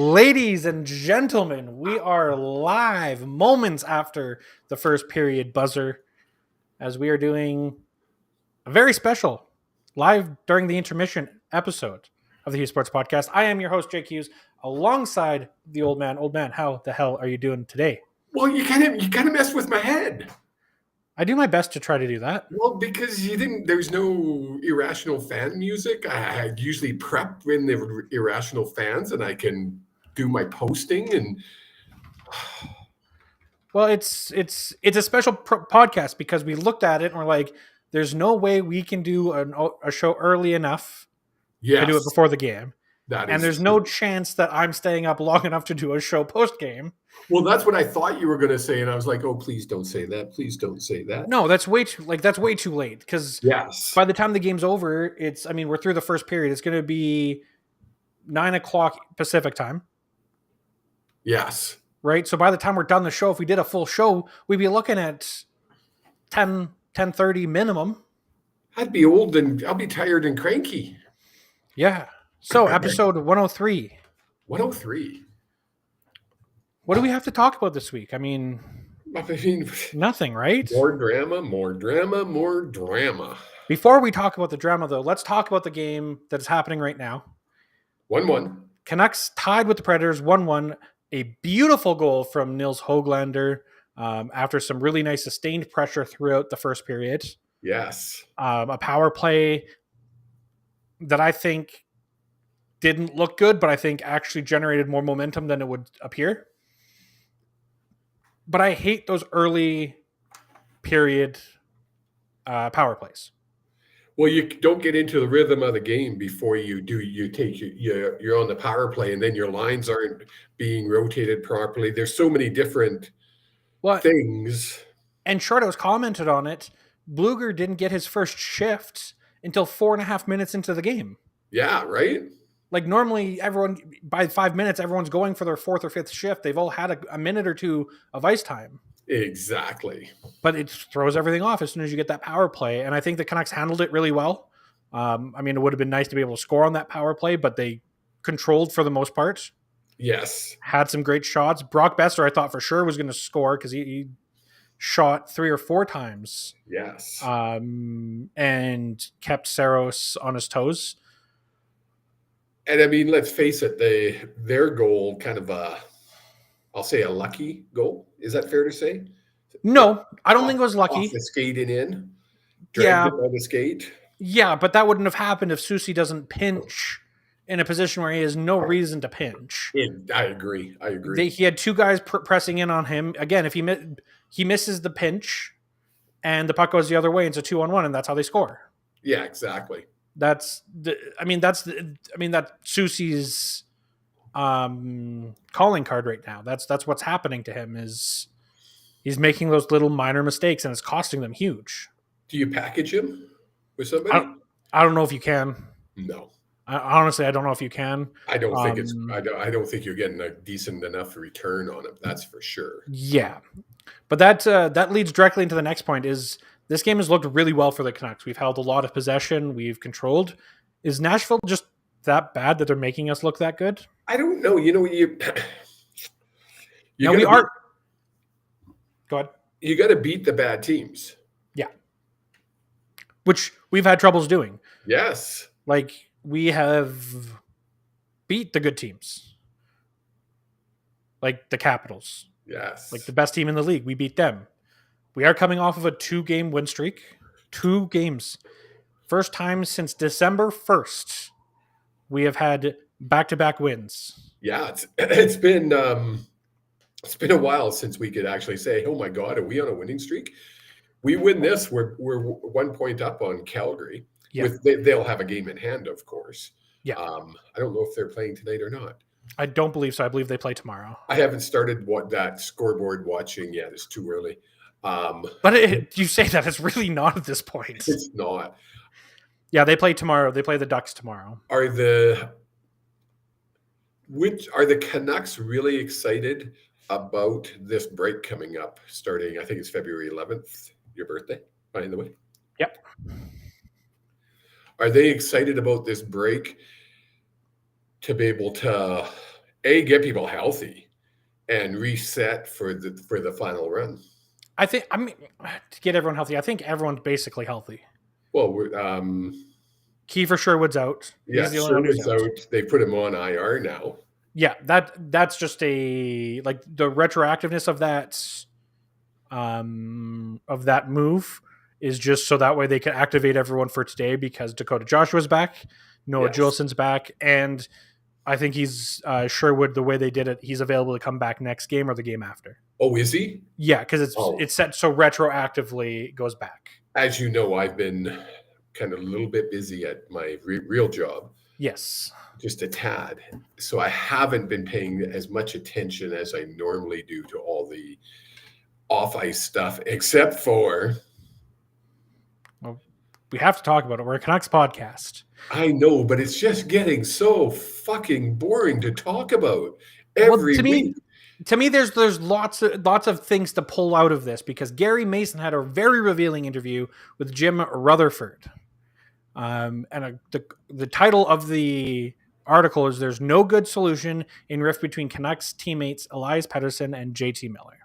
Ladies and gentlemen, we are live moments after the first period buzzer as we are doing a very special live during the intermission episode of the Hughes Sports Podcast. I am your host, Jake Hughes, alongside the old man. Old man, how the hell are you doing today? Well, you kind of messed with my head. I do my best to try to do that. Well, because there's no irrational fan music. I usually prep when there were irrational fans and I can do my posting and Well, it's a special podcast because we looked at it and we're like, there's no way we can do a show early enough to do it before the game. And there's no chance that I'm staying up long enough to do a show post game. Well, that's what I thought you were going to say, and I was like, "Oh, please don't say that! Please don't say that!" No, that's way too late. Because by the time the game's over, we're through the first period. It's going to be 9:00 Pacific time. Yes. Right. So by the time we're done the show, if we did a full show, we'd be looking at 10:30 minimum. I'd be old and I'll be tired and cranky. Yeah. So episode 103. 103. What do we have to talk about this week? I mean, nothing, right? More drama. Before we talk about the drama, though, let's talk about the game that's happening right now. 1-1. Canucks tied with the Predators, 1-1. A beautiful goal from Nils Höglander after some really nice sustained pressure throughout the first period. Yes. A power play that I think didn't look good, but I think actually generated more momentum than it would appear. But I hate those early period power plays. Well, you don't get into the rhythm of the game before you do. You're on the power play, and then your lines aren't being rotated properly. There's so many different things. And Shorto's commented on it. Bluger didn't get his first shift until 4.5 minutes into the game. Yeah, right? Like normally everyone, by 5 minutes, everyone's going for their fourth or fifth shift. They've all had a minute or two of ice time. Exactly. But it throws everything off as soon as you get that power play. And I think the Canucks handled it really well. It would have been nice to be able to score on that power play, but they controlled for the most part. Yes. Had some great shots. Brock Besser, I thought for sure was going to score because he shot 3 or 4 times. Yes. And kept Saros on his toes. And let's face it, their goal kind of I'll say a lucky goal. Is that fair to say? No, I don't think it was lucky. Off the skating in. Dragged it by the skate. Yeah, but that wouldn't have happened if Soucy doesn't pinch in a position where he has no reason to pinch. I agree. He had 2 guys pressing in on him. Again, if he misses the pinch and the puck goes the other way, it's a 2-on-1, and that's how they score. Yeah, exactly. That's Soucy's calling card right now. That's what's happening to him is he's making those little minor mistakes and it's costing them huge. Do you package him with somebody? I don't know if you can. No. Honestly, I don't know if you can. I don't think I don't think you're getting a decent enough return on it. That's for sure. Yeah. But that leads directly into the next point is this game has looked really well for the Canucks. We've held a lot of possession. We've controlled. Is Nashville just that bad that they're making us look that good? I don't know. Go ahead. You got to beat the bad teams. Yeah. Which we've had troubles doing. Yes. Like we have beat the good teams. Like the Capitals. Yes. Like the best team in the league. We beat them. We are coming off of a 2-game win streak. 2 games. First time since December 1st. We have had back-to-back wins. Yeah, it's been a while since we could actually say, "Oh my God, are we on a winning streak?" We win this, we're 1 point up on Calgary. Yeah. They'll have a game in hand, of course. Yeah. I don't know if they're playing tonight or not. I don't believe so. I believe they play tomorrow. I haven't started that scoreboard watching yet. It's too early. But you say that it's really not at this point. It's not. Yeah, they play tomorrow. They play the Ducks tomorrow. Are the Canucks really excited about this break coming up? Starting, I think it's February 11th. Your birthday, by the way. Yep. Are they excited about this break to be able to get people healthy and reset for the final run. I mean, to get everyone healthy, I think everyone's basically healthy. Well, Kiefer Sherwood's out. Yeah, He's the only one who's out. They put him on IR now. Yeah, that's just the retroactiveness of that move is just so that way they can activate everyone for today because Dakota Joshua's back, Noah Juelson's back, and I think he's Sherwood, the way they did it, he's available to come back next game or the game after. Oh, is he? Yeah, because it's set so retroactively goes back. As you know, I've been kind of a little bit busy at my real job. Yes. Just a tad. So I haven't been paying as much attention as I normally do to all the off-ice stuff, except for... Well, we have to talk about it. We're a Canucks podcast. I know, but it's just getting so fucking boring to talk about every week. To me, there's lots of things to pull out of this because Gary Mason had a very revealing interview with Jim Rutherford. And the title of the article is "There's no good solution in rift between Canucks teammates Elias Pettersson and JT Miller."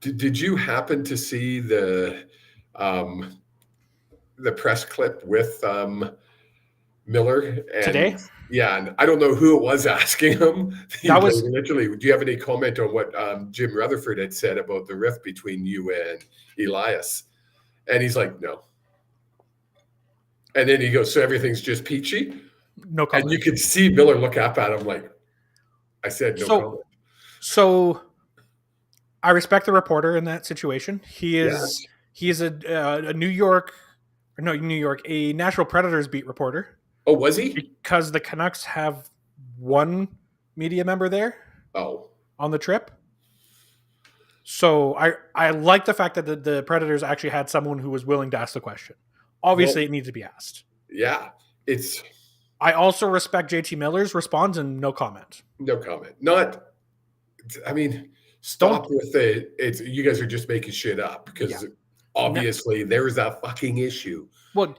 Did you happen to see the press clip with Miller today? Yeah, and I don't know who it was asking him. That was literally. Do you have any comment on what Jim Rutherford had said about the rift between you and Elias? And he's like, no. And then he goes, so everything's just peachy? No comment. And you could see Miller look up at him like, I said no comment. So I respect the reporter in that situation. He is a a Nashville Predators beat reporter. Oh, was he? Because the Canucks have one media member there. Oh. On the trip. So I like the fact that the Predators actually had someone who was willing to ask the question. Obviously, it needs to be asked. Yeah, I also respect JT Miller's response and no comment. No comment. Stop with you guys are just making shit up because obviously there's a fucking issue. Well,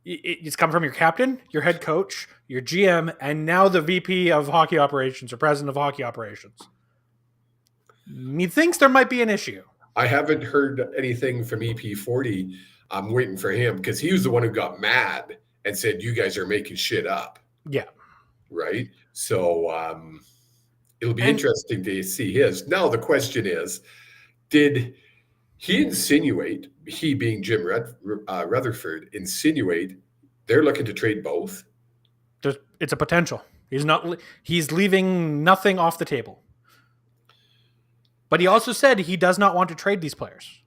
it's come from your captain, your head coach, your GM, and now the VP of hockey operations or president of hockey operations. He thinks there might be an issue. I haven't heard anything from EP40. I'm waiting for him because he was the one who got mad and said, you guys are making shit up. Yeah. Right? So it'll be interesting to see his. Now, the question is, did he insinuate, he being Jim Rutherford, insinuate they're looking to trade both? It's a potential. He's leaving nothing off the table. But he also said he does not want to trade these players.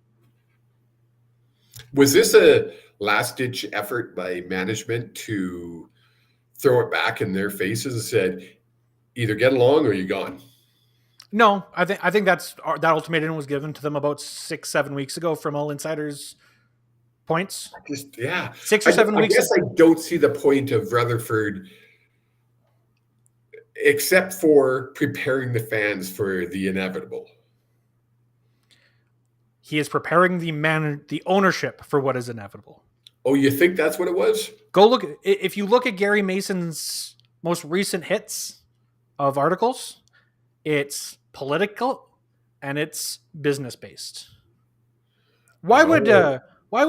Was this a last-ditch effort by management to throw it back in their faces and said, either get along or you're gone? No, I think that ultimatum was given to them about 6-7 weeks ago from all insiders' points. 6 or 7 weeks. I guess I don't see the point of Rutherford except for preparing the fans for the inevitable. He is preparing the ownership for what is inevitable. Oh, you think that's what it was? Go look. If you look at Gary Mason's most recent hits of articles, it's political and it's business based. Why would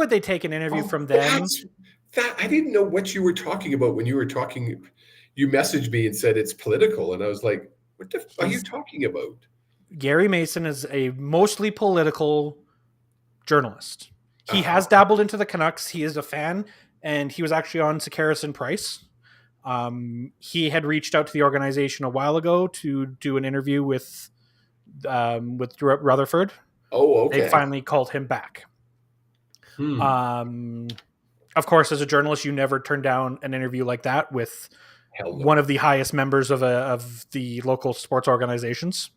they take an interview from them? I didn't know what you were talking about when you were talking. You messaged me and said it's political, and I was like, "What the fuck are you talking about?" Gary Mason is a mostly political journalist. He has dabbled into the Canucks. He is a fan, and he was actually on Sakaris and Price. He had reached out to the organization a while ago to do an interview with Rutherford. Oh, okay. They finally called him back. Of course, as a journalist, you never turn down an interview like that with one of the highest members of the local sports organizations.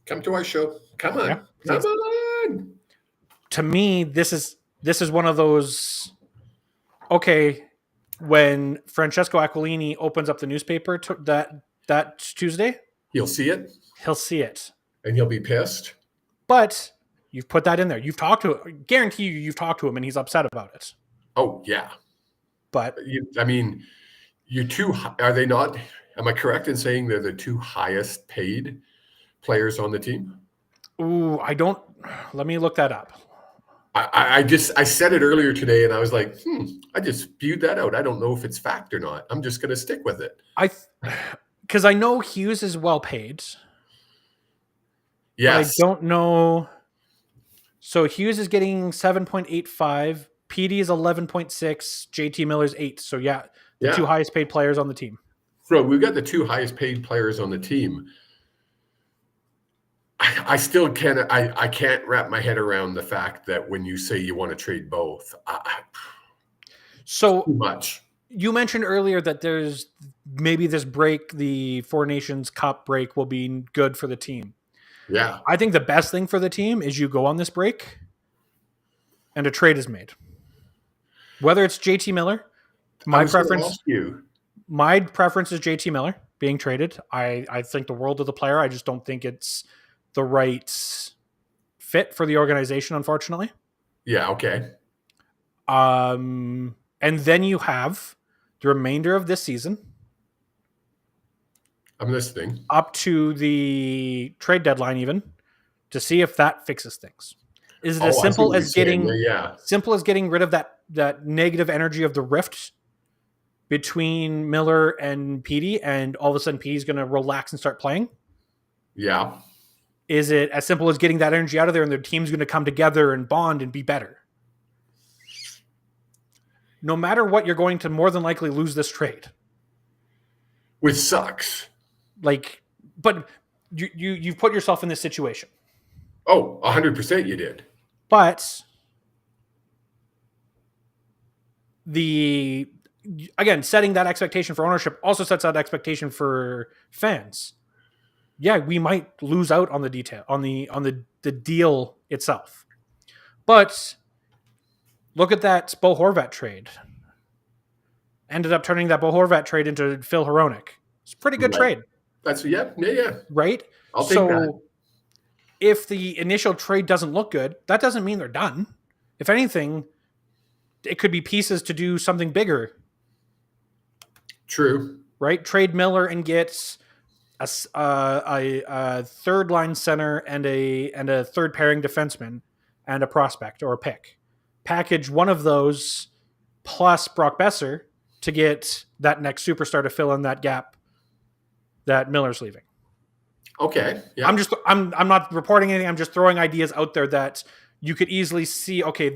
Come to our show. Come on. Yeah. Come on. To me, this is one of those, okay, when Francesco Aquilini opens up the newspaper that Tuesday, he'll see it. He'll see it. And he'll be pissed. But you've put that in there. You've talked to him. Guarantee you've talked to him and he's upset about it. Oh, yeah. But you're too, are they not Am I correct in saying they're the two highest paid players on the team? Ooh, let me look that up. I said it earlier today, and I was like, I just spewed that out. I don't know if it's fact or not. I'm just going to stick with it. Because I know Hughes is well paid. Yes. But I don't know. So Hughes is getting 7.85. PD is 11.6. JT Miller's 8. So the two highest paid players on the team. So we've got the two highest paid players on the team. I still can't. I can't wrap my head around the fact that when you say you want to trade both, so too much. You mentioned earlier that there's maybe this break, the Four Nations Cup break, will be good for the team. Yeah, I think the best thing for the team is you go on this break, and a trade is made. Whether it's JT Miller, my preference is JT Miller being traded. I think the world of the player. I just don't think it's the right fit for the organization, unfortunately. Yeah, okay. And then you have the remainder of this season. I'm listening. Up to the trade deadline even, to see if that fixes things. Is it as simple as getting rid of that negative energy of the rift between Miller and Petey, and all of a sudden Petey's going to relax and start playing? Yeah. Is it as simple as getting that energy out of there and their team's going to come together and bond and be better? No matter what, you're going to more than likely lose this trade. Which sucks. But you've put yourself in this situation. Oh, 100% you did. But setting that expectation for ownership also sets that expectation for fans. Yeah, we might lose out on the detail on the deal itself. But look at that Bo Horvat trade. Ended up turning that Bo Horvat trade into Phil Hronek. It's a pretty good trade. That's yeah. Right? I'll take that. If the initial trade doesn't look good, that doesn't mean they're done. If anything, it could be pieces to do something bigger. True. Right? Trade Miller and get a third line center and a third pairing defenseman and a prospect or a pick. Package one of those plus Brock Besser to get that next superstar to fill in that gap that Miller's leaving. Okay. Yeah. I'm not reporting anything. I'm just throwing ideas out there that you could easily see. Okay,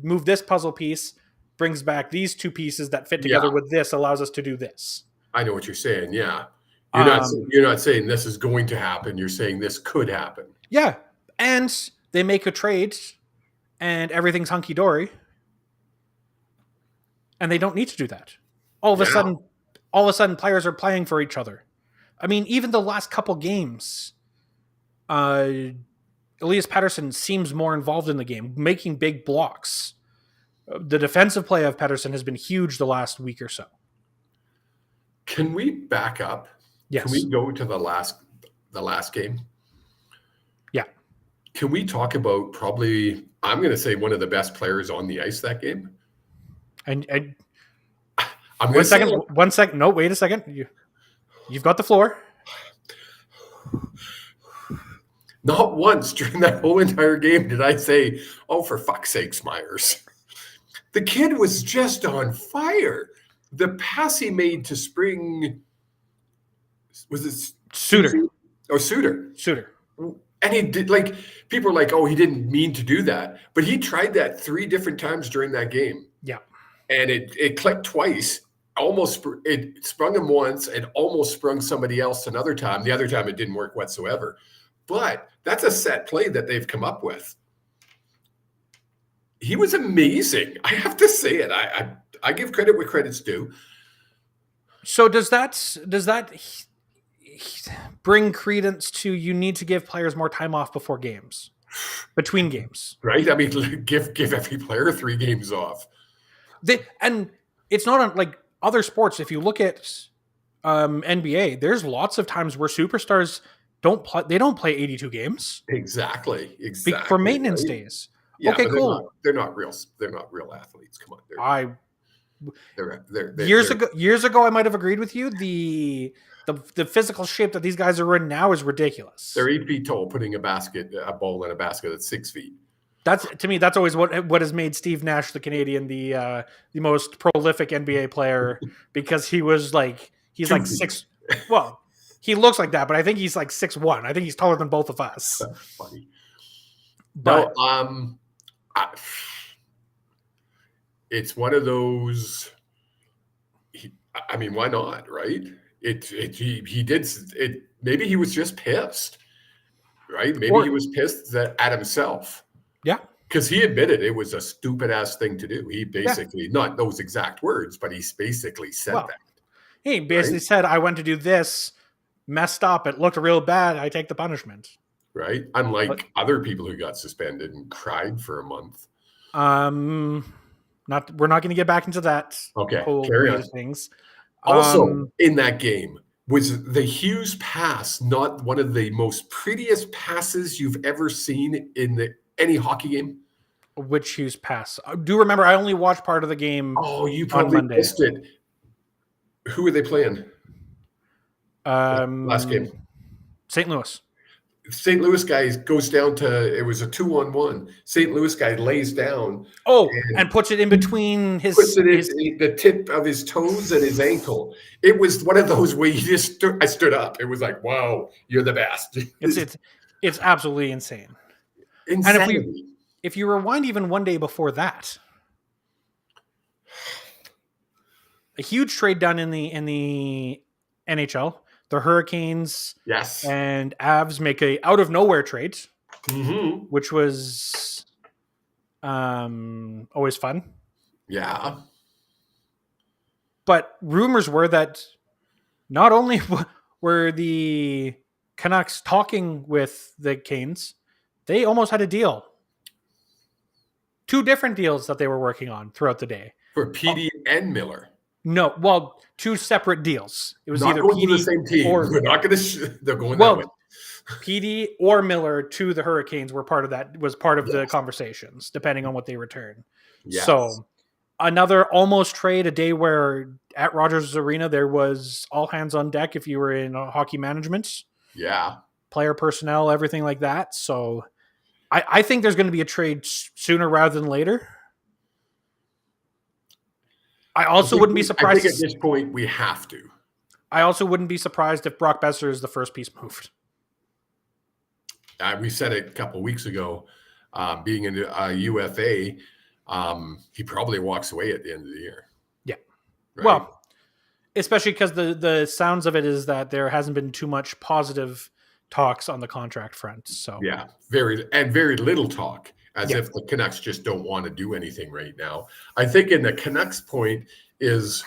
move this puzzle piece, brings back these two pieces that fit together with this, allows us to do this. I know what you're saying. Yeah. You're not saying this is going to happen. You're saying this could happen. Yeah. And they make a trade and everything's hunky dory. And they don't need to do that. All of a sudden players are playing for each other. I mean, even the last couple games, Elias Pettersson seems more involved in the game, making big blocks. The defensive play of Pettersson has been huge the last week or so. Can we back up? Yes. Can we go to the last game? Yeah. Can we talk about probably, I'm going to say, one of the best players on the ice that game? And one second. No, wait a second. You've got the floor. Not once during that whole entire game did I say, oh, for fuck's sakes, Myers. The kid was just on fire. The pass he made to Spring, was it Suter? Oh, Suter. And he did, people are like, oh, he didn't mean to do that. But he tried that 3 different times during that game. Yeah. And it clicked twice. It sprung him once and almost sprung somebody else another time. The other time it didn't work whatsoever. But that's a set play that they've come up with. He was amazing. I have to say it. I give credit where credit's due. So does that bring credence to you need to give players more time off before games, between games? Right? I mean, give every player 3 games off. And it's not like other sports. If you look at NBA, there's lots of times where superstars don't play 82 games. Exactly. For maintenance days. Yeah, okay, cool. They're not real athletes. Come on. Years ago I might have agreed with you. The The physical shape that these guys are in now is ridiculous. They're 8 feet tall, putting a ball in a basket that's 6 feet. To me, that's always what has made Steve Nash, the Canadian, the most prolific NBA player, because he's like 6. Well, he looks like that, but I think he's like 6'1". I think he's taller than both of us. That's funny. But it's one of those. I mean, why not, right? He did it. Maybe he was just pissed, right? Maybe he was pissed at himself. Yeah, because he admitted it was a stupid ass thing to do. He basically not those exact words, but he basically said that. He basically said, "I went to do this, messed up. It looked real bad. I take the punishment." Right, unlike other people who got suspended and cried for a month. We're not going to get back into that. Okay, carry on. Things. Also, in that game was the Hughes pass not one of the most prettiest passes you've ever seen in any hockey game? Which Hughes pass? I do remember I only watched part of the game. Oh, you probably missed it. Who were they playing? Last game. St. Louis. St. Louis guy goes down to, it was a 2-on-1. St. Louis guy lays down. Oh, and puts it in between the tip of his toes and his ankle. It was one of those where I stood up. It was like, wow, you're the best. It's absolutely insane. Insanity. And if you rewind even one day before that, a huge trade done in the NHL. The Hurricanes, and Avs make a out of nowhere trade, which was always fun. Yeah, but rumors were that not only were the Canucks talking with the Canes, they almost had a deal. 2 different deals that they were working on throughout the day for Petey and Miller. No, well, 2 separate deals. It was not either going PD to the same team. We're not going to. They're going that way. PD or Miller to the Hurricanes were part of that. Was part of the conversations, depending on what they return. Yes. So another almost trade, a day where at Rogers Arena there was all hands on deck if you were in hockey management. Yeah, player personnel, everything like that. So I think there's going to be a trade sooner rather than later. I also wouldn't be surprised. I think at this point we have to. I also wouldn't be surprised if Brock Besser is the first piece moved. We said it a couple of weeks ago. Being in a UFA, he probably walks away at the end of the year. Yeah. Right? Well, especially because the sounds of it is that there hasn't been too much positive talks on the contract front. So yeah, very little talk. As if the Canucks just don't want to do anything right now. I think in the Canucks' point is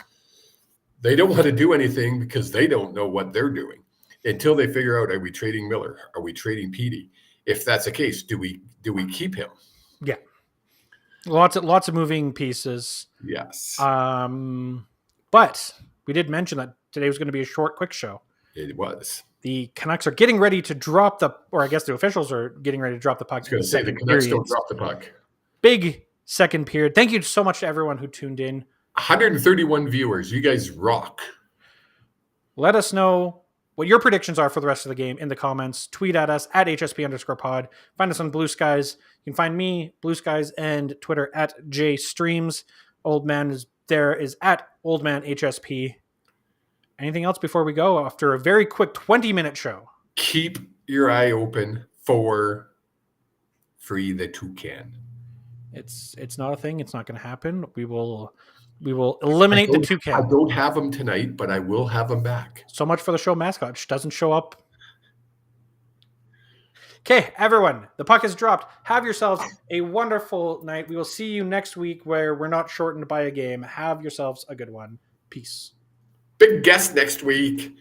they don't want to do anything because they don't know what they're doing until they figure out, are we trading Miller? Are we trading Petey? If that's the case, do we keep him? Yeah. Lots of moving pieces. Yes. But we did mention that today was going to be a short, quick show. It was. The Canucks are getting ready to drop or I guess the officials are getting ready to drop the puck. I was going to say the Canucks don't drop the puck. Big second period. Thank you so much to everyone who tuned in. 131 viewers. You guys rock. Let us know what your predictions are for the rest of the game in the comments. Tweet at us at HSP_pod. Find us on Blue Skies. You can find me, Blue Skies, and Twitter at JStreams. Old Man is at OldManHSP. Anything else before we go after a very quick 20-minute show? Keep your eye open for Free the Toucan. It's not a thing. It's not going to happen. We will eliminate the toucan. I don't have him tonight, but I will have him back. So much for the show mascot. She doesn't show up. Okay, everyone. The puck is dropped. Have yourselves a wonderful night. We will see you next week where we're not shortened by a game. Have yourselves a good one. Peace. Big guest next week.